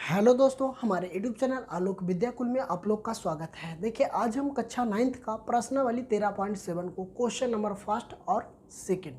Hello दोस्तों, हमारे YouTube channel आलोक विद्याकुल में आप लोग का स्वागत है। देखिए, आज हम कक्षा 9th का प्रश्नावली 13.7 को क्वेश्चन नंबर फर्स्ट और सेकंड,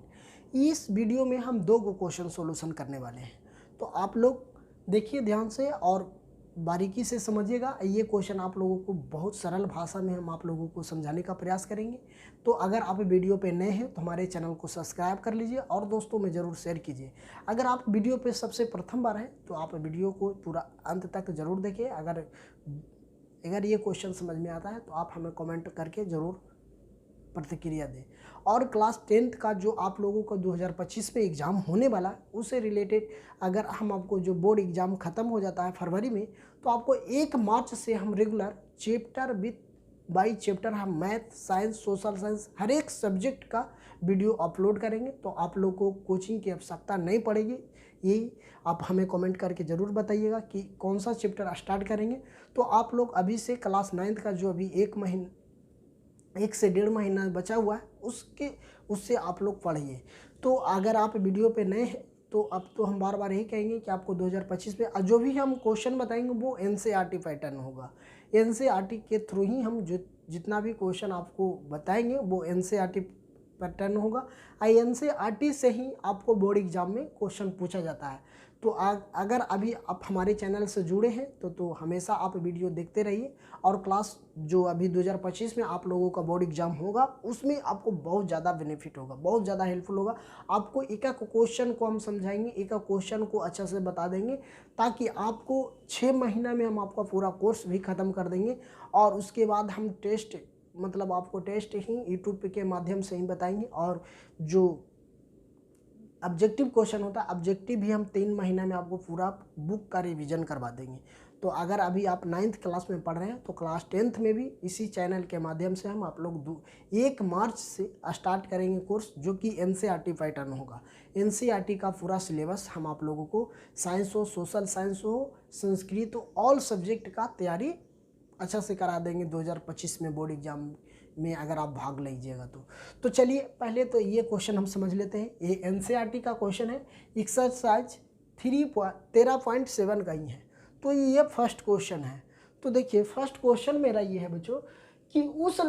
इस वीडियो में हम दो क्वेश्चन सॉल्यूशन करने वाले हैं। तो आप लोग देखिए ध्यान से और बारीकी से समझिएगा। ये क्वेश्चन आप लोगों को बहुत सरल भाषा में हम आप लोगों को समझाने का प्रयास करेंगे। तो अगर आप वीडियो पे नए हैं तो हमारे चैनल को सब्सक्राइब कर लीजिए और दोस्तों में ज़रूर शेयर कीजिए। अगर आप वीडियो पे सबसे प्रथम बार हैं तो आप वीडियो को पूरा अंत तक ज़रूर देखिए। अगर ये क्वेश्चन समझ में आता है तो आप हमें कमेंट करके ज़रूर प्रतिक्रिया दें। और क्लास 10th का जो आप लोगों का 2025 में एग्ज़ाम होने वाला है उससे रिलेटेड अगर हम आपको जो बोर्ड एग्ज़ाम ख़त्म हो जाता है फरवरी में, तो आपको 1 मार्च से हम रेगुलर चैप्टर बाई चैप्टर हम मैथ, साइंस, सोशल साइंस हर एक सब्जेक्ट का वीडियो अपलोड करेंगे। तो आप लोग को कोचिंग की आवश्यकता नहीं पड़ेगी। यही आप हमें कमेंट करके ज़रूर बताइएगा कि कौन सा चैप्टर स्टार्ट करेंगे। तो आप लोग अभी से क्लास 9th का जो अभी 1 से 1.5 महीना बचा हुआ है उससे आप लोग पढ़िए। तो अगर आप वीडियो पे नए हैं तो अब तो हम बार बार यही कहेंगे कि आपको 2025 में जो भी हम क्वेश्चन बताएंगे वो एनसीईआरटी पैटर्न होगा। एनसीईआरटी के थ्रू ही हम जितना भी क्वेश्चन आपको बताएंगे वो एनसीईआरटी पैटर्न होगा। एनसीईआरटी से ही आपको बोर्ड एग्जाम में क्वेश्चन पूछा जाता है। तो अगर अभी आप हमारे चैनल से जुड़े हैं तो हमेशा आप वीडियो देखते रहिए। और क्लास जो अभी 2025 में आप लोगों का बोर्ड एग्जाम होगा उसमें आपको बहुत ज़्यादा बेनिफिट होगा, बहुत ज़्यादा हेल्पफुल होगा। आपको एक एक क्वेश्चन को हम समझाएंगे, एक एक क्वेश्चन को अच्छा से बता देंगे ताकि आपको 6 महीना में हम आपका पूरा कोर्स भी ख़त्म कर देंगे। और उसके बाद हम टेस्ट आपको टेस्ट ही यूट्यूब के माध्यम से ही बताएंगे। और जो ऑब्जेक्टिव क्वेश्चन होता है, ऑब्जेक्टिव भी हम 3 महीना में आपको पूरा बुक का रिवीजन करवा देंगे। तो अगर अभी आप 9th क्लास में पढ़ रहे हैं तो क्लास 10th में भी इसी चैनल के माध्यम से हम आप लोग 1 मार्च से स्टार्ट करेंगे कोर्स, जो कि एनसीईआरटी पैटर्न होगा। एनसीईआरटी का पूरा सिलेबस हम आप लोगों को साइंस हो, सोशल साइंस हो, संस्कृत हो, ऑल सब्जेक्ट का तैयारी अच्छा से करा देंगे 2025 में बोर्ड एग्जाम में अगर आप भाग लीजिएगा तो चलिए पहले तो ये क्वेश्चन हम समझ लेते हैं। ये एनसीईआरटी का क्वेश्चन है, एक्सरसाइज 13.7 का ही है। तो ये फर्स्ट क्वेश्चन है। तो देखिए फर्स्ट क्वेश्चन मेरा ये है बच्चों कि उस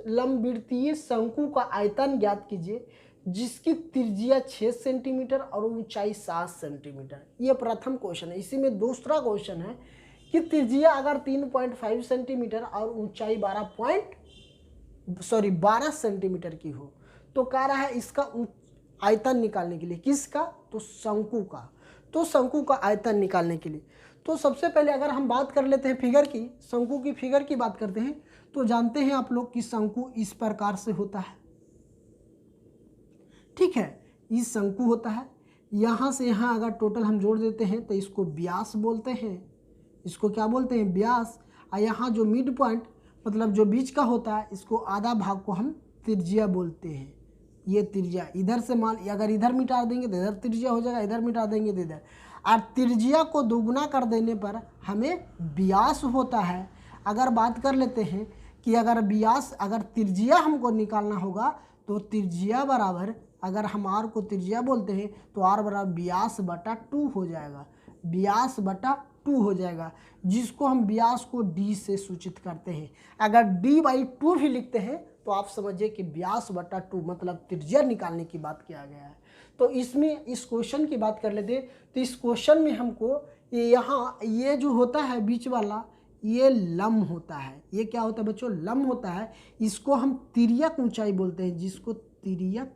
लंबवृत्तीय शंकु का आयतन ज्ञात कीजिए जिसकी त्रिज्या 6 सेंटीमीटर और ऊंचाई 7 सेंटीमीटर। ये प्रथम क्वेश्चन है। इसी में दूसरा क्वेश्चन है कि त्रिज्या अगर 3.5 सेंटीमीटर और ऊंचाई 12 सेंटीमीटर की हो तो कह रहा है इसका आयतन निकालने के लिए। किसका? तो शंकु का। तो शंकु का आयतन निकालने के लिए तो सबसे पहले अगर हम बात कर लेते हैं फिगर की, शंकु की फिगर की बात करते हैं तो जानते हैं आप लोग कि शंकु इस प्रकार से होता है। ठीक है, इस शंकु होता है। यहाँ से यहाँ अगर टोटल हम जोड़ देते हैं तो इसको व्यास बोलते हैं। इसको क्या बोलते हैं? व्यास। और यहाँ जो मिड पॉइंट जो बीच का होता है इसको आधा भाग को हम त्रिज्या बोलते हैं। ये त्रिज्या इधर से अगर इधर मिटा देंगे तो इधर त्रिज्या हो जाएगा, इधर मिटा देंगे तो इधर। और त्रिज्या को दोगुना कर देने पर हमें व्यास होता है। अगर बात कर लेते हैं कि अगर त्रिज्या हमको निकालना होगा तो त्रिज्या बराबर, अगर हम आर को त्रिज्या बोलते हैं तो आर बराबर व्यास बटा 2 हो जाएगा। व्यास बटा 2 हो जाएगा, जिसको हम व्यास को डी से सूचित करते हैं। अगर d/2 भी लिखते हैं तो आप समझिए कि व्यास बटा 2 त्रिज्या निकालने की बात किया गया है। तो इसमें इस क्वेश्चन की बात कर लेते हैं तो इस क्वेश्चन में हमको यहाँ ये जो होता है बीच वाला ये लंब होता है। ये क्या होता है बच्चों? लंब होता है। इसको हम तिर्यक ऊंचाई बोलते हैं, जिसको तिर्यक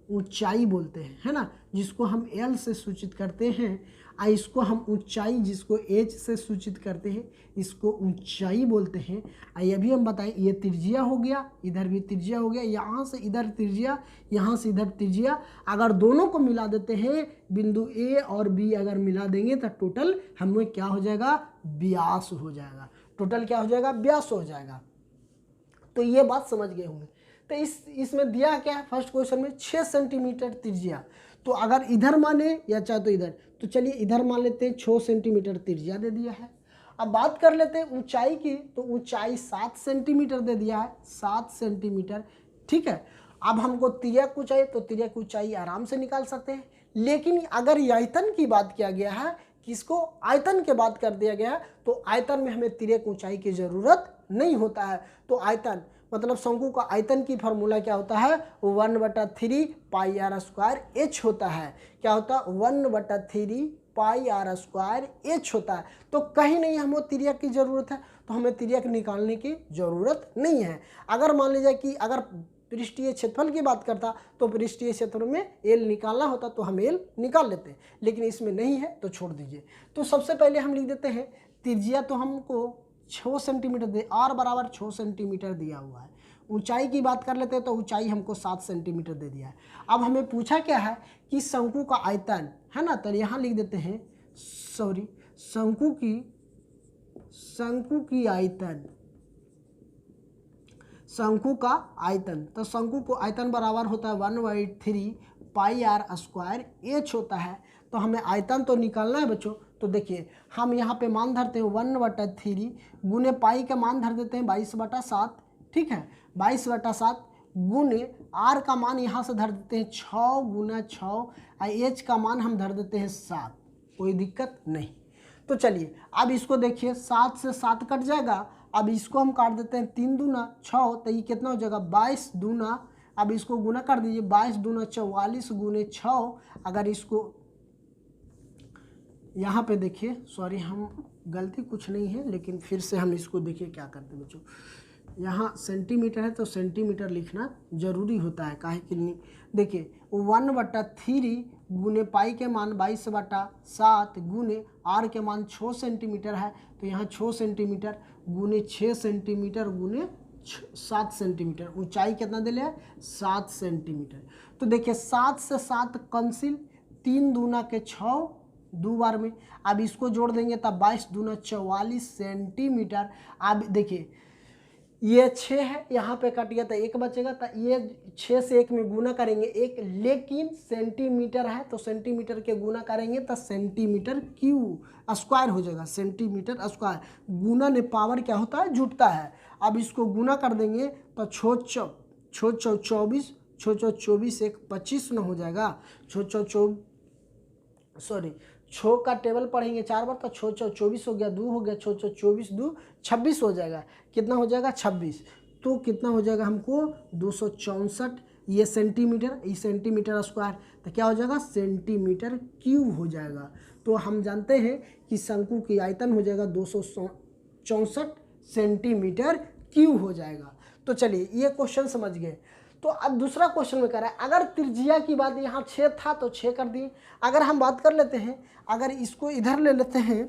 ऊंचाई बोलते हैं, है ना, जिसको हम एल से सूचित करते हैं। और इसको हम ऊंचाई, जिसको एच से सूचित करते हैं, इसको ऊंचाई बोलते हैं। और ये भी हम बताएं, ये त्रिज्या हो गया, इधर भी त्रिज्या हो गया, यहाँ से इधर त्रिज्या, यहाँ से इधर त्रिज्या। अगर दोनों को मिला देते हैं, बिंदु ए और बी अगर मिला देंगे तो टोटल हमें क्या हो जाएगा? व्यास हो जाएगा। टोटल क्या हो जाएगा? व्यास हो जाएगा। तो ये बात समझ गए होंगे। तो इसमें दिया क्या है फर्स्ट क्वेश्चन में? 6 सेंटीमीटर त्रिज्या। तो अगर इधर माने या चाहे तो इधर, तो चलिए इधर मान लेते हैं 6 सेंटीमीटर त्रिज्या दे दिया है। अब बात कर लेते हैं ऊंचाई की, तो ऊंचाई 7 सेंटीमीटर दे दिया है, 7 सेंटीमीटर। ठीक है, अब हमको तिर्यक ऊंचाई, तो तिर्यक ऊंचाई आराम से निकाल सकते हैं। लेकिन अगर ये आयतन की बात किया गया है, किसको आयतन के बात कर दिया गया है, तो आयतन में हमें तिर्यक ऊंचाई की जरूरत नहीं होता है। तो आयतन मतलब शंकु का आयतन की फार्मूला क्या होता है, 1/3 पाई आर स्क्वायर एच होता है। क्या होता है, 1/3 पाई आर स्क्वायर एच होता है। तो कहीं नहीं हमें तिर्यक की जरूरत है, तो हमें तिर्यक निकालने की जरूरत नहीं है। अगर मान लीजिए कि अगर पृष्ठीय क्षेत्रफल की बात करता तो पृष्ठीय क्षेत्र में एल निकालना होता तो हम एल निकाल लेते, लेकिन इसमें नहीं है तो छोड़ दीजिए। तो सबसे पहले हम लिख देते हैं त्रिज्या तो हमको 6 सेंटीमीटर दे, आर बराबर 6 सेंटीमीटर दिया हुआ है। ऊंचाई की बात कर लेते हैं तो ऊंचाई हमको 7 सेंटीमीटर दे दिया है। अब हमें पूछा क्या है कि शंकु का आयतन है ना, तो यहाँ लिख देते हैं शंकु की आयतन, शंकु का आयतन। तो शंकु को आयतन बराबर होता है 1/3 पाई आर स्क्वायर एच होता है। तो हमें आयतन तो निकालना है बच्चों। तो देखिए हम यहाँ पे मान धरते हैं 1/3 गुने पाई का मान धर देते हैं 22/7, ठीक है, 22/7 गुने आर का मान यहाँ से धर देते हैं 6 गुना 6 और एच का मान हम धर देते हैं 7, कोई दिक्कत नहीं। तो चलिए अब इसको देखिए 7 से 7 कट जाएगा। अब इसको हम काट देते हैं 3 दूना 6, तो ये कितना हो जाएगा 22 दूना, अब इसको गुना कर दीजिए 22 दूना 44 गुने 6। अगर इसको यहाँ पे देखिए, सॉरी हम गलती कुछ नहीं है, लेकिन फिर से हम इसको देखिए क्या करते हैं बच्चों, यहाँ सेंटीमीटर है तो सेंटीमीटर लिखना जरूरी होता है, काहे कि नहीं। देखिए 1/3 गुने पाई के मान 22/7 गुने आर के मान 6 सेंटीमीटर है, तो यहाँ 6 सेंटीमीटर गुने 6 सेंटीमीटर गुने 7 सेंटीमीटर, ऊंचाई कितना दे लिया 7 सेंटीमीटर। तो देखिए 7 से 7 कैंसिल, 3 दूना के 6 दो बार में, अब इसको जोड़ देंगे तब 22 दूना 44 सेंटीमीटर। अब देखिए ये 6 है, यहाँ पे कट गया तो 1 बचेगा, तो ये 6 से 1 में गुना करेंगे 1, लेकिन सेंटीमीटर है तो सेंटीमीटर के गुना करेंगे तो सेंटीमीटर क्यू स्क्वायर हो जाएगा, सेंटीमीटर स्क्वायर। गुना ने पावर क्या होता है, जुटता है। अब इसको गुना कर देंगे तो 6 24, 6 1 25 न हो जाएगा, 6 का टेबल पढ़ेंगे 4 बार तो 6 24 हो गया, 2 हो गया, 6 24 2 26 हो जाएगा। कितना हो जाएगा 26, तो कितना हो जाएगा हमको 264, ये सेंटीमीटर, ये सेंटीमीटर स्क्वायर, तो क्या हो जाएगा सेंटीमीटर क्यूब हो जाएगा। तो हम जानते हैं कि शंकु की आयतन हो जाएगा 264 सेंटीमीटर क्यूब हो जाएगा। तो चलिए ये क्वेश्चन समझ गए। तो अब दूसरा क्वेश्चन में कह रहा है अगर त्रिज्या की बात यहाँ 6 था तो 6 कर दिए। अगर हम बात कर लेते हैं, अगर इसको इधर ले लेते हैं,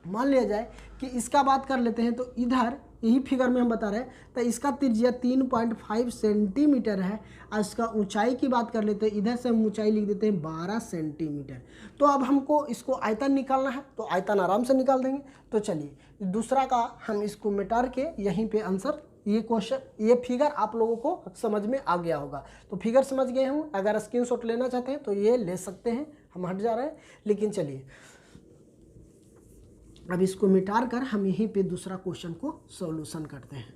मान लिया जाए कि इसका बात कर लेते हैं, तो इधर यही फिगर में हम बता रहे हैं, तो इसका त्रिज्या 3.5 सेंटीमीटर है और इसका ऊंचाई की बात कर लेते हैं, इधर से हम ऊंचाई लिख देते हैं 12 सेंटीमीटर। तो अब हमको इसको आयतन निकालना है, तो आयतन आराम से निकाल देंगे। तो चलिए दूसरा का हम इसको मिटा के यहीं पे आंसर, ये क्वेश्चन, ये फिगर आप लोगों को समझ में आ गया होगा। तो फिगर समझ गए हूँ, अगर स्क्रीनशॉट लेना चाहते हैं तो ये ले सकते हैं, हम हट जा रहे हैं। लेकिन चलिए अब इसको मिटा कर हम यहीं पे दूसरा क्वेश्चन को सॉल्यूशन करते हैं।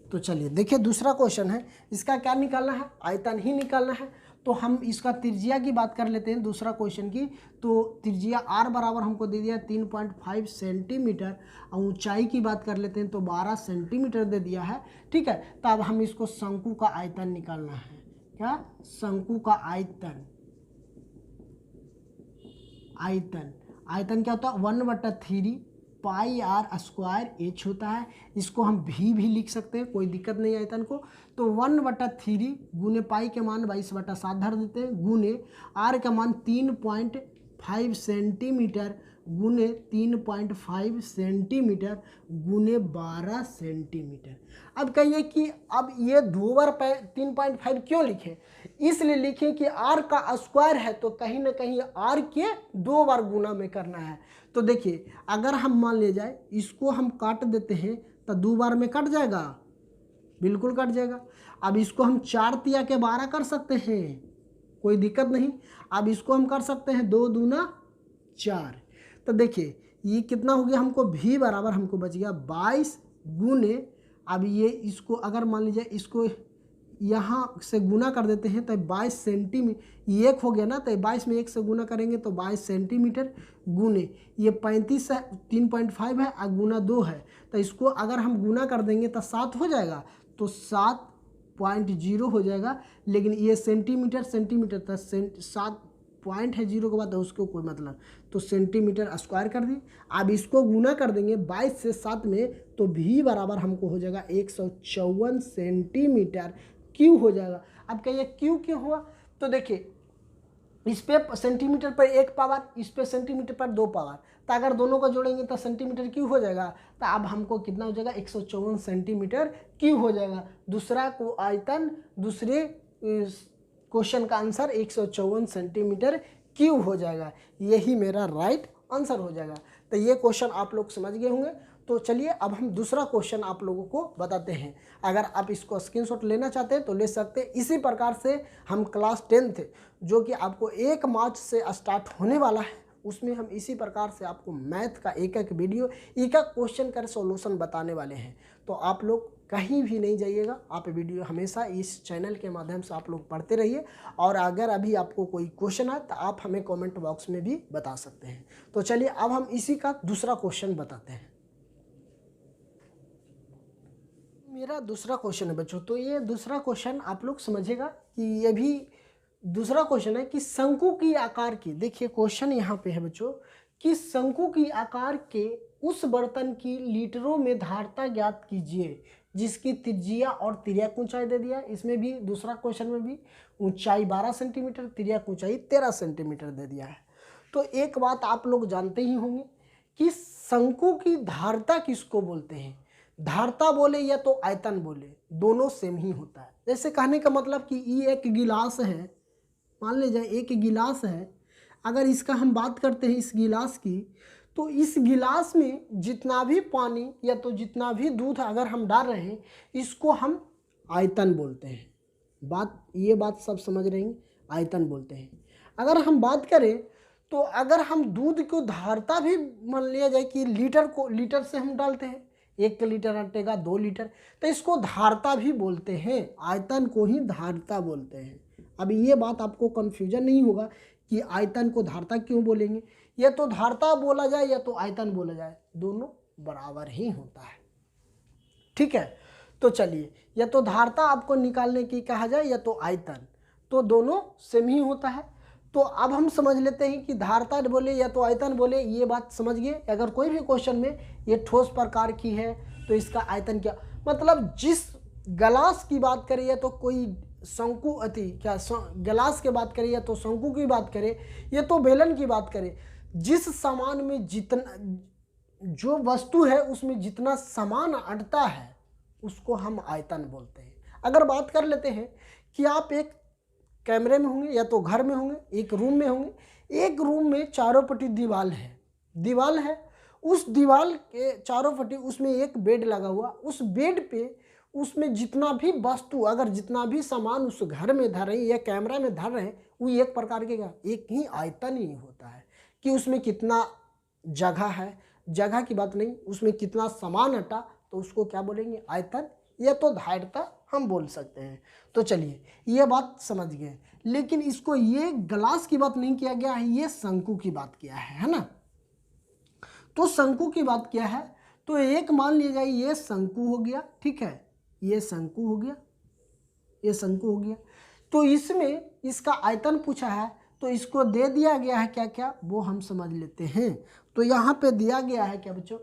तो चलिए देखिए दूसरा क्वेश्चन है, इसका क्या निकालना है, आयतन ही निकालना है। तो हम इसका त्रिज्या की बात कर लेते हैं दूसरा क्वेश्चन की। तो त्रिज्या r बराबर हमको दे दिया 3.5 सेंटीमीटर और ऊंचाई की बात कर लेते हैं तो 12 सेंटीमीटर दे दिया है, ठीक है। तो अब हम इसको शंकु का आयतन निकालना है। क्या, शंकु का आयतन, आयतन क्या होता है 1/3 पाई आर स्क्वायर एच होता है। इसको हम भी लिख सकते हैं, कोई दिक्कत नहीं है आयतन को। तो 1/3 गुने पाई के मान 22/7 धर देते हैं, गुने आर का मान 3.5 सेंटीमीटर गुने 3.5 सेंटीमीटर गुने 12 सेंटीमीटर। अब कहिए कि अब ये 2 बार 3.5 क्यों लिखे, इसलिए लिखे कि आर का स्क्वायर है तो कहीं ना कहीं आर के 2 बार गुना में करना है। तो देखिए अगर हम मान ले जाए इसको हम काट देते हैं तो 2 बार में कट जाएगा, बिल्कुल कट जाएगा। अब इसको हम 4 तिया के 12 कर सकते हैं, कोई दिक्कत नहीं। अब इसको हम कर सकते हैं 2 दूना 4। तो देखिए ये कितना हो गया हमको, v बराबर हमको बच गया 22 गुने, अब ये इसको अगर मान लीजिए इसको यहाँ से गुना कर देते हैं तो 22 सेंटीमीटर, ये एक हो गया ना, तो 22 में 1 से गुना करेंगे तो 22 सेंटीमीटर गुने ये 35 है, 3.5 है और गुना 2 है, तो इसको अगर हम गुना कर देंगे तो 7 हो जाएगा, तो 7.0 हो जाएगा। लेकिन ये सेंटीमीटर सेंटीमीटर था, 7 पॉइंट है 0 के बाद, तो उसको कोई मतलब, तो सेंटीमीटर स्क्वायर कर दी। अब इसको गुना कर देंगे 22 से 7 में, तो v बराबर हमको हो जाएगा 154 सेंटीमीटर क्यूब हो जाएगा। अब कहिए क्यू क्यों हुआ, तो देखिए इस पे सेंटीमीटर पर 1 पावर, इस पे सेंटीमीटर पर 2 पावर, तो अगर दोनों को जोड़ेंगे तो सेंटीमीटर क्यूब हो जाएगा। तो अब हमको कितना हो जाएगा, 154 सेंटीमीटर क्यूब हो जाएगा। दूसरा को आयतन, दूसरे क्वेश्चन का आंसर 154 सेंटीमीटर क्यूब हो जाएगा। यही मेरा राइट आंसर हो जाएगा। तो ये क्वेश्चन आप लोग समझ गए होंगे। तो चलिए अब हम दूसरा क्वेश्चन आप लोगों को बताते हैं। अगर आप इसको स्क्रीनशॉट लेना चाहते हैं तो ले सकते हैं। इसी प्रकार से हम क्लास 10th जो कि आपको 1 मार्च से स्टार्ट होने वाला है, उसमें हम इसी प्रकार से आपको मैथ का एक एक वीडियो, एक एक क्वेश्चन का सॉल्यूशन बताने वाले हैं। तो आप लोग कहीं भी नहीं जाइएगा, आप वीडियो हमेशा इस चैनल के माध्यम से आप लोग पढ़ते रहिए। और अगर अभी आपको कोई क्वेश्चन है तो आप हमें कमेंट बॉक्स में भी बता सकते हैं। तो चलिए अब हम इसी का दूसरा क्वेश्चन बताते हैं। मेरा दूसरा क्वेश्चन है बच्चों, तो ये दूसरा क्वेश्चन आप लोग समझिएगा कि ये भी दूसरा क्वेश्चन है कि शंकु की आकार की, देखिए क्वेश्चन यहाँ पे है बच्चों कि शंकु की आकार के उस बर्तन की लीटरों में धारता ज्ञात कीजिए जिसकी त्रिज्या और तिर्यक ऊंचाई दे दिया। इसमें भी दूसरा क्वेश्चन में भी ऊंचाई 12 सेंटीमीटर, तिर्यक ऊंचाई 13 सेंटीमीटर दे दिया है। तो एक बात आप लोग जानते ही होंगे कि शंकु की धारता किसको बोलते हैं। धारता बोले या तो आयतन बोले, दोनों सेम ही होता है। जैसे कहने का मतलब कि ये एक गिलास है, मान लीजिए एक गिलास है, अगर इसका हम बात करते हैं इस गिलास की, तो इस गिलास में जितना भी पानी या तो जितना भी दूध अगर हम डाल रहे हैं, इसको हम आयतन बोलते हैं। ये बात सब समझ रहे हैं, आयतन बोलते हैं। अगर हम बात करें तो अगर हम दूध को धारता भी मान लिया जाए कि लीटर से हम डालते हैं, 1 लीटर अटेगा 2 लीटर, तो इसको धारता भी बोलते हैं, आयतन को ही धारता बोलते हैं। अब ये बात आपको कन्फ्यूजन नहीं होगा कि आयतन को धारता क्यों बोलेंगे। या तो धारता बोला जाए या तो आयतन बोला जाए, दोनों बराबर ही होता है, ठीक है। तो चलिए, या तो धारता आपको निकालने की कहा जाए या तो आयतन, तो दोनों सेम ही होता है। तो अब हम समझ लेते हैं कि धारता बोले या तो आयतन बोले, ये बात समझ गए। अगर कोई भी क्वेश्चन में ये ठोस प्रकार की है तो इसका आयतन क्या, मतलब जिस गिलास की बात करें या तो कोई शंकु गिलास की बात करें या तो शंकु की बात करें या तो बेलन की बात करें, जिस सामान में जितना जो वस्तु है उसमें जितना सामान अटता है उसको हम आयतन बोलते हैं। अगर बात कर लेते हैं कि आप एक कैमरे में होंगे या तो घर में होंगे, एक रूम में होंगे, एक रूम में चारों पट्टी दीवार है, उस दीवार के चारों पट्टी उसमें एक बेड लगा हुआ, उस बेड पे उसमें जितना भी वस्तु अगर जितना भी सामान उस घर में धर रहे हैं या कैमरा में धर रहे हैं, वो एक प्रकार के एक ही आयतन ही होता है। कि उसमें कितना जगह है, जगह की बात नहीं, उसमें कितना सामान हटा, तो उसको क्या बोलेंगे, आयतन या तो धारता हम बोल सकते हैं। तो चलिए ये बात समझ गए, लेकिन इसको ये ग्लास की बात नहीं किया गया है, ये शंकु की बात किया है ना। तो शंकु की बात किया है, तो एक मान लिया जाए ये शंकु हो गया, ठीक है, ये शंकु हो गया, ये शंकु हो गया। तो इसमें इसका आयतन पूछा है, तो इसको दे दिया गया है क्या क्या, वो हम समझ लेते हैं। तो यहाँ पे दिया गया है क्या बच्चों,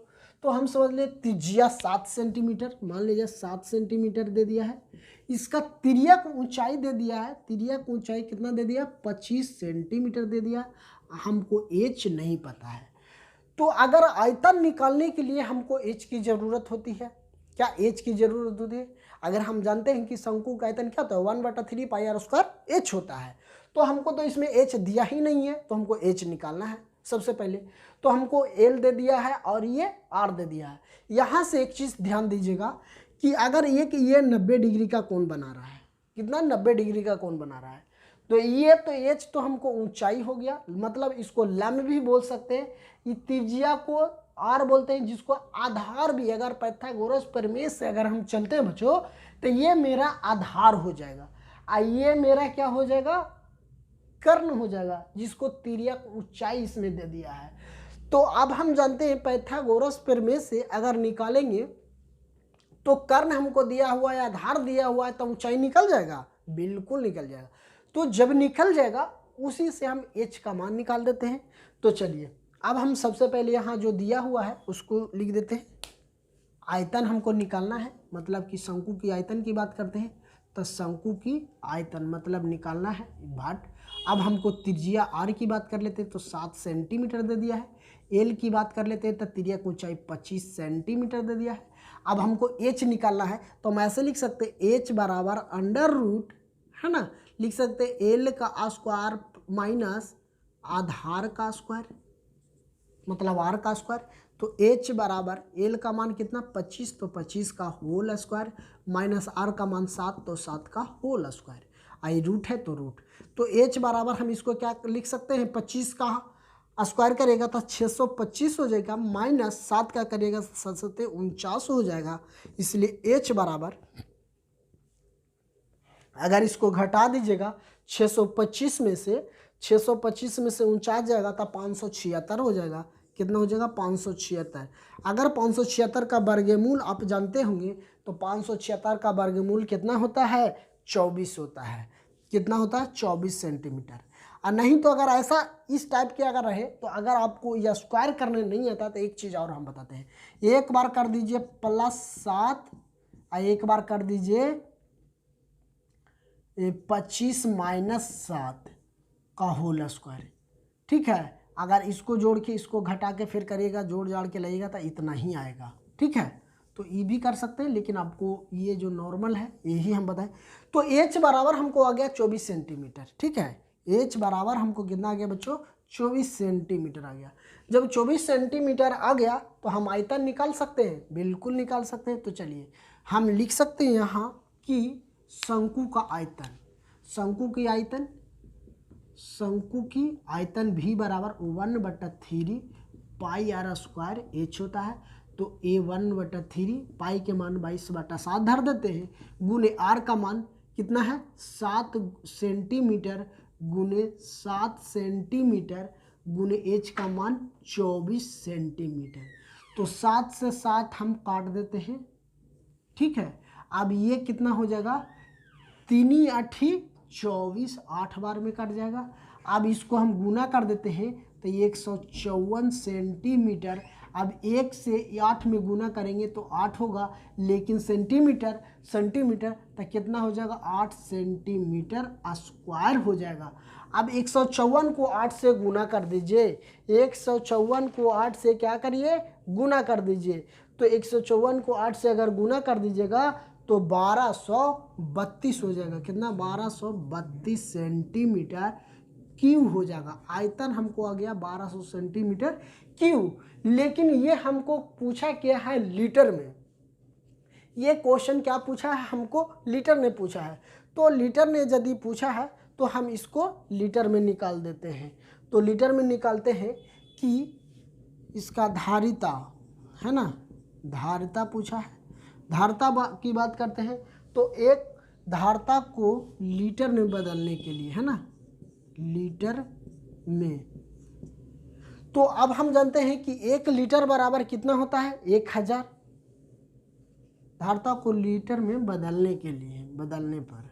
तो हम समझ ले त्रिज्या 7 सेंटीमीटर, मान लीजिए 7 सेंटीमीटर दे दिया है। इसका तिर्यक ऊंचाई दे दिया है, तिर्यक ऊंचाई कितना दे दिया, 25 सेंटीमीटर दे दिया। हमको एच नहीं पता है, तो अगर आयतन निकालने के लिए हमको एच की ज़रूरत होती है, क्या एच की ज़रूरत होती है। अगर हम जानते हैं कि शंकु का आयतन क्या होता है, 1/3 पाई आर स्क्वायर एच होता है, तो हमको तो इसमें एच दिया ही नहीं है, तो हमको एच निकालना है सबसे पहले। तो हमको एल दे दिया है और ये आर दे दिया है। यहाँ से एक चीज़ ध्यान दीजिएगा कि अगर ये 90 डिग्री का कोण बना रहा है, कितना 90 डिग्री का कोण बना रहा है, तो ये तो एच तो हमको ऊंचाई हो गया, मतलब इसको लंब भी बोल सकते हैं। ये त्रिज्या को आर बोलते हैं, जिसको आधार भी, अगर पाइथागोरस प्रमेय से अगर हम चलते हैं बच्चों, तो ये मेरा आधार हो जाएगा, ये मेरा क्या हो जाएगा, कर्ण हो जाएगा, जिसको तिर्यक ऊंचाई इसमें दे दिया है। तो अब हम जानते हैं पाइथागोरस प्रमेय से अगर निकालेंगे तो कर्ण हमको दिया हुआ है, आधार दिया हुआ है, तो ऊंचाई निकल जाएगा, बिल्कुल निकल जाएगा। तो जब निकल जाएगा उसी से हम h का मान निकाल देते हैं। तो चलिए अब हम सबसे पहले यहाँ जो दिया हुआ है उसको लिख देते हैं। आयतन हमको निकालना है, मतलब कि शंकु की आयतन की बात करते हैं, तो शंकु की आयतन मतलब निकालना है भाट। अब हमको त्रिज्या आर की बात कर लेते हैं, तो 7 सेंटीमीटर दे दिया है। एल की बात कर लेते हैं तो तिर्यक ऊंचाई 25 सेंटीमीटर दे दिया है। अब हमको एच निकालना है, तो हम ऐसे लिख सकते हैं एच बराबर अंडर रूट, है ना, लिख सकते हैं एल का स्क्वायर माइनस आधार का स्क्वायर, मतलब आर का स्क्वायर। तो एच बराबर एल का मान कितना 25, तो 25 का होल स्क्वायर माइनस आर का मान 7, तो 7 का होल स्क्वायर। आई रूट है तो रूट, तो एच बराबर हम इसको क्या लिख सकते हैं, 25 का स्क्वायर करेगा तो 625 हो जाएगा, माइनस 7 का करेगा 749 हो जाएगा। इसलिए एच बराबर, अगर इसको घटा दीजिएगा 625 में से 49 जाएगा तो 576 हो जाएगा। कितना हो जाएगा, 576। अगर 576 का वर्गमूल आप जानते होंगे, तो 576 का वर्गमूल कितना होता है, 24 होता है। कितना होता है, 24 सेंटीमीटर। और नहीं तो अगर ऐसा इस टाइप के अगर रहे, तो अगर आपको यह स्क्वायर करने नहीं आता तो एक चीज़ और हम बताते हैं, एक बार कर दीजिए +7 और एक बार कर दीजिए 25 माइनस 7 का होल स्क्वायर। ठीक है, अगर इसको जोड़ के इसको घटा के फिर करिएगा, जोड़ जाड़ के लगेगा तो इतना ही आएगा। ठीक है, तो ये भी कर सकते हैं, लेकिन आपको ये जो नॉर्मल है यही हम बताएं। तो एच बराबर हमको आ गया 24 सेंटीमीटर। ठीक है, एच बराबर हमको कितना आ गया बच्चों, 24 सेंटीमीटर आ गया। जब 24 सेंटीमीटर आ गया तो हम आयतन निकाल सकते हैं, बिल्कुल निकाल सकते हैं। तो चलिए हम लिख सकते हैं यहाँ कि शंकु का आयतन, शंकु की आयतन भी बराबर 1/3 पाई आर स्क्वायर एच होता है। तो ए 1/3 पाई के मान 22/7 धर देते हैं, गुने आर का मान कितना है 7 सेंटीमीटर, गुने 7 सेंटीमीटर, गुने एच का मान 24 सेंटीमीटर। तो 7 से 7 हम काट देते हैं। ठीक है, अब ये कितना हो जाएगा, 3 8 24, 8 बार में कट जाएगा। अब इसको हम गुना कर देते हैं तो 154 सेंटीमीटर। अब 1 से 8 में गुना करेंगे तो 8 होगा, लेकिन सेंटीमीटर तो कितना हो जाएगा, 8 सेंटीमीटर स्क्वायर हो जाएगा। अब 154 को 8 से गुना कर दीजिए, 154 को 8 से क्या करिए, गुना कर दीजिए। तो 154 को 8 से अगर गुना कर दीजिएगा तो 1232 हो जाएगा। कितना, 1232 सेंटीमीटर क्यूब हो जाएगा। आयतन हमको आ गया 1200 सेंटीमीटर क्यूब। लेकिन ये हमको पूछा क्या है, लीटर में। ये क्वेश्चन क्या पूछा है हमको, लीटर में पूछा है। तो लीटर में यदि पूछा है तो हम इसको लीटर में निकाल देते हैं। तो लीटर में निकालते हैं कि इसका धारिता है ना, धारिता पूछा है, धारिता की बात करते हैं। तो एक धारिता को लीटर में बदलने के लिए, है ना, लीटर में, तो अब हम जानते हैं कि 1 लीटर बराबर कितना होता है, 1000। धारिता को लीटर में बदलने के लिए, बदलने पर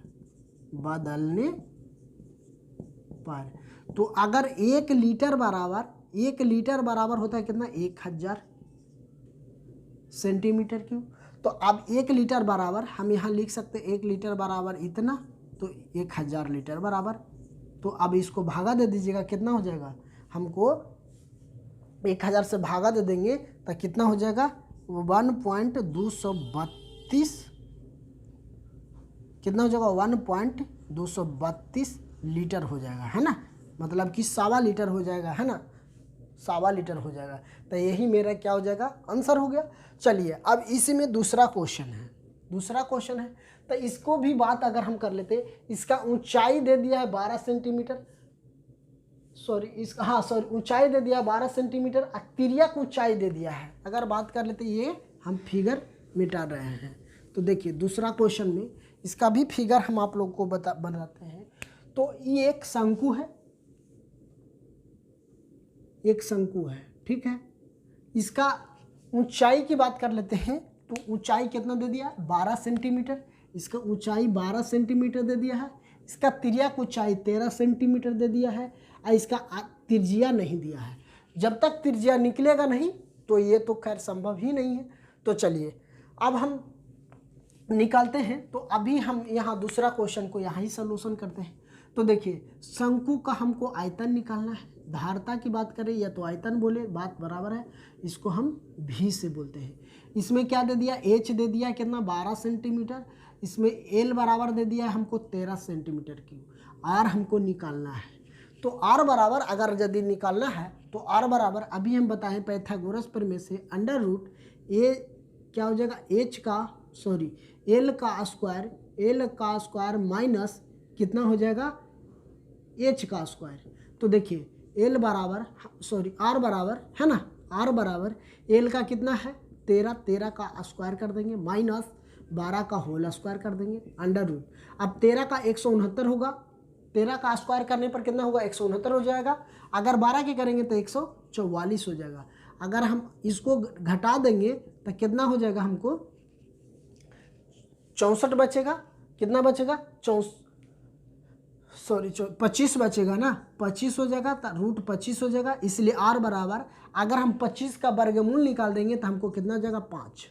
तो अगर 1 लीटर बराबर होता है कितना, 1000 सेंटीमीटर क्यूब। तो अब 1 लीटर बराबर हम यहाँ लिख सकते हैं, 1 लीटर बराबर इतना, तो 1000 लीटर बराबर। तो अब इसको भागा दे दीजिएगा, कितना हो जाएगा, हमको 1000 से भागा दे देंगे तो कितना हो जाएगा, 1.232, कितना हो जाएगा, 1.232 लीटर हो जाएगा, है ना, मतलब कि 1.25 लीटर हो जाएगा, है ना, 1.25 लीटर हो जाएगा। तो यही मेरा क्या हो जाएगा, आंसर हो गया। चलिए अब इसी में दूसरा क्वेश्चन है, दूसरा क्वेश्चन है। तो इसको भी बात अगर हम कर लेते, इसका ऊंचाई दे दिया है 12 सेंटीमीटर, ऊंचाई दे दिया 12 सेंटीमीटर, तिर्यक ऊंचाई दे दिया है। अगर बात कर लेते, ये हम फिगर मिटा रहे हैं। तो देखिए दूसरा क्वेश्चन में इसका भी फिगर हम आप लोग को बनाते हैं। तो ये एक शंकु है, एक शंकु है, ठीक है। इसका ऊंचाई की बात कर लेते हैं, तो ऊंचाई कितना दे दिया, 12 सेंटीमीटर। इसका ऊंचाई 12 सेंटीमीटर दे दिया है। इसका तिर्यक ऊंचाई 13 सेंटीमीटर दे दिया है, और इसका त्रिज्या नहीं दिया है। जब तक त्रिज्या निकलेगा नहीं तो ये तो खैर संभव ही नहीं है। तो चलिए अब हम निकालते हैं। तो अभी हम यहाँ दूसरा क्वेश्चन को यहाँ ही सलूशन करते हैं। तो देखिए शंकु का हमको आयतन निकालना है। धारता की बात करें या तो आयतन बोले, बात बराबर है। इसको हम भी से बोलते हैं। इसमें क्या दे दिया, एच दे दिया कितना, 12 सेंटीमीटर। इसमें एल बराबर दे दिया है हमको 13 सेंटीमीटर क्यूब। आर हमको निकालना है। तो आर बराबर अगर यदि निकालना है तो आर बराबर अभी हम बताएं पैथागोरस प्रमेय से अंडर रूट ए क्या हो जाएगा, एल का स्क्वायर माइनस कितना हो जाएगा, एच का स्क्वायर। तो देखिए एल बराबर आर बराबर है ना, आर बराबर एल का कितना है 13 का स्क्वायर कर देंगे माइनस 12 का होल स्क्वायर कर देंगे अंडर रूट। अब 13 का 169 होगा, 13 का स्क्वायर करने पर कितना होगा, 169 हो जाएगा। अगर 12 के करेंगे तो 144 हो जाएगा। अगर हम इसको घटा देंगे तो कितना हो जाएगा, हमको 64 बचेगा। कितना बचेगा, 25 बचेगा ना, 25 हो जाएगा, रूट 25 हो जाएगा। इसलिए आर बराबर अगर हम 25 का वर्गमूल निकाल देंगे तो हमको कितना हो जाएगा, 5।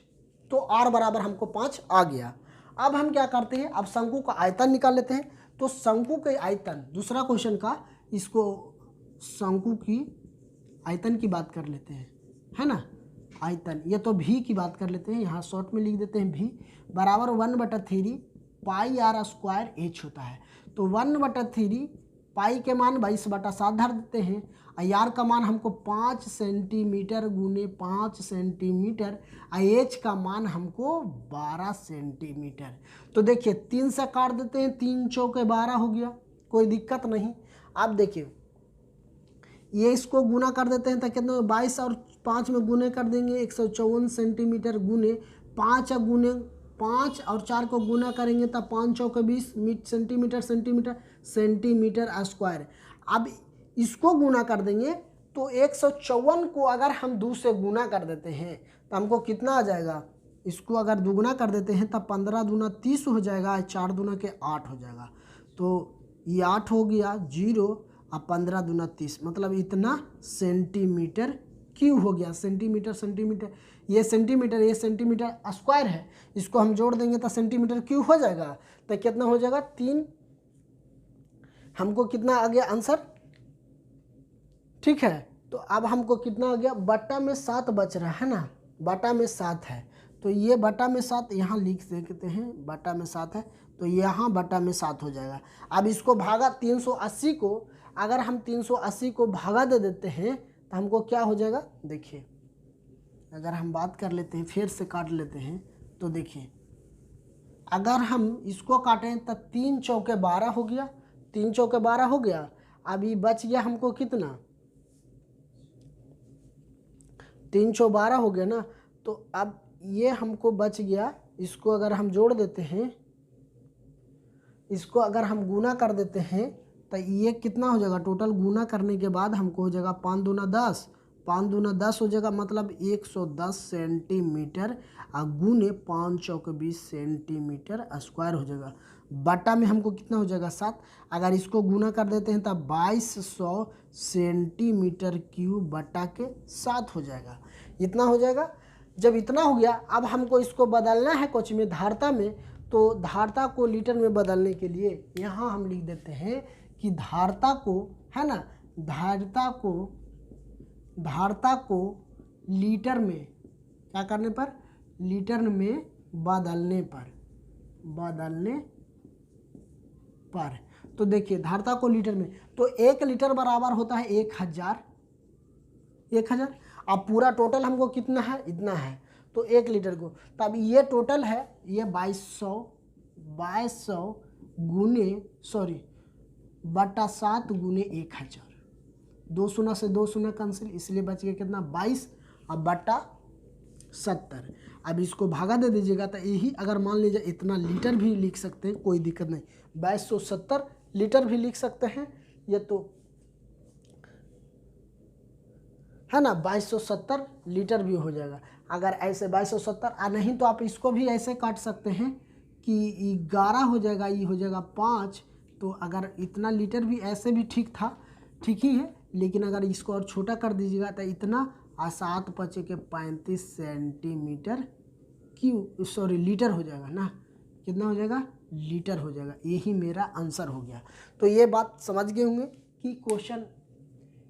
तो आर बराबर हमको 5 आ गया। अब हम क्या करते हैं, अब शंकु का आयतन निकाल लेते हैं। तो शंकु के आयतन, दूसरा क्वेश्चन का, इसको शंकु की आयतन की बात कर लेते हैं, है ना। आयतन ये तो भी की बात कर लेते हैं, यहाँ शॉर्ट में लिख देते हैं भी बराबर 1/3 पाई आर स्क्वायर एच होता है। तो 1/3 पाई के मान 22/7 धर देते हैं, और आर का मान हमको 5 सेंटीमीटर गुने 5 सेंटीमीटर, और एच का मान हमको 12 सेंटीमीटर। तो देखिए 3 से काट देते हैं, 3 चौके 12 हो गया, कोई दिक्कत नहीं। अब देखिए ये इसको गुना कर देते हैं तो कितना, 22 और 5 में गुने कर देंगे 154 सेंटीमीटर गुने 5 गुने 5 और 4 को गुना करेंगे तब 5 चौके 20 सेंटीमीटर स्क्वायर। अब इसको गुना कर देंगे तो 154 को अगर हम 2 से गुना कर देते हैं तो हमको कितना आ जाएगा, इसको अगर दुगुना कर देते हैं तब 15 दूना 30 हो जाएगा, 4 दूना के 8 हो जाएगा। तो ये 8 हो गया 0 और 15 दूना 30, मतलब इतना सेंटीमीटर क्यूब हो गया। सेंटीमीटर ये सेंटीमीटर स्क्वायर है, इसको हम जोड़ देंगे तो सेंटीमीटर क्यूब हो जाएगा। तो कितना हो जाएगा 3, हमको कितना आ गया आंसर, ठीक है। तो अब हमको कितना आ गया, बटा में 7 बच रहा है ना, बटा में 7 है। तो ये बटा में 7 यहाँ लिख सकते हैं, बटा में 7 है तो यहाँ बटा में 7 हो जाएगा। अब इसको भागा 380 को, अगर हम 380 को भागा दे देते हैं तो हमको क्या हो जाएगा, देखिए अगर हम बात कर लेते हैं, फिर से काट लेते हैं। तो देखिए अगर हम इसको काटें तो 3 चौके 12 हो गया, 3 चौके 12 हो गया। अभी बच गया हमको कितना, 3 चौके 12 हो गया ना। तो अब ये हमको बच गया, इसको अगर हम जोड़ देते हैं, इसको अगर हम गुना कर देते हैं तो ये कितना हो जाएगा, टोटल गुना करने के बाद हमको हो जाएगा 5 दूना 10, 5 दूना 10 हो जाएगा, मतलब 110 सेंटीमीटर गुने 5 चौके 20 सेंटीमीटर स्क्वायर हो जाएगा। बटा में हमको कितना हो जाएगा 7, अगर इसको गुना कर देते हैं तब 2200 सेंटीमीटर क्यूब बटा के 7 हो जाएगा। इतना हो जाएगा। जब इतना हो गया, अब हमको इसको बदलना है कुछ में, धारता में। तो धारता को लीटर में बदलने के लिए यहाँ हम लिख देते हैं कि धारता को, है ना, धारता को लीटर में क्या करने पर, लीटर में बदलने पर। तो देखिए धारता को लीटर में, तो 1 लीटर बराबर होता है 1000। अब पूरा टोटल हमको कितना है, इतना है। तो 1 लीटर को, तो अब ये टोटल है ये 2200 गुने बटा 7 गुने 1000, 2 शून्य से 2 शून्य कैंसिल, इसलिए बच गया कितना 22 अब बटा 70। अब इसको भागा दे दीजिएगा तो यही अगर मान लीजिए इतना लीटर भी लिख सकते हैं, कोई दिक्कत नहीं, 2270 लीटर भी लिख सकते हैं, ये तो है ना 2270 लीटर भी हो जाएगा। अगर ऐसे 2270 नहीं तो आप इसको भी ऐसे काट सकते हैं कि 11 हो जाएगा, ये हो जाएगा 5, तो अगर इतना लीटर भी ऐसे भी ठीक था, ठीक ही है, लेकिन अगर इसको और छोटा कर दीजिएगा तो इतना 7 पचे के 35 सेंटीमीटर लीटर हो जाएगा ना, कितना हो जाएगा लीटर हो जाएगा। यही मेरा आंसर हो गया। तो ये बात समझ गए होंगे कि क्वेश्चन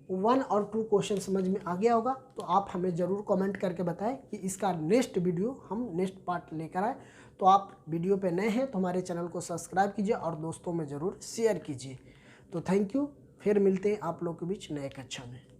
1 और 2 क्वेश्चन समझ में आ गया होगा। तो आप हमें ज़रूर कमेंट करके बताएं कि इसका नेक्स्ट वीडियो हम नेक्स्ट पार्ट लेकर आए। तो आप वीडियो पे नए हैं तो हमारे चैनल को सब्सक्राइब कीजिए और दोस्तों में ज़रूर शेयर कीजिए। तो थैंक यू, फिर मिलते हैं आप लोग के बीच नए कक्षा में।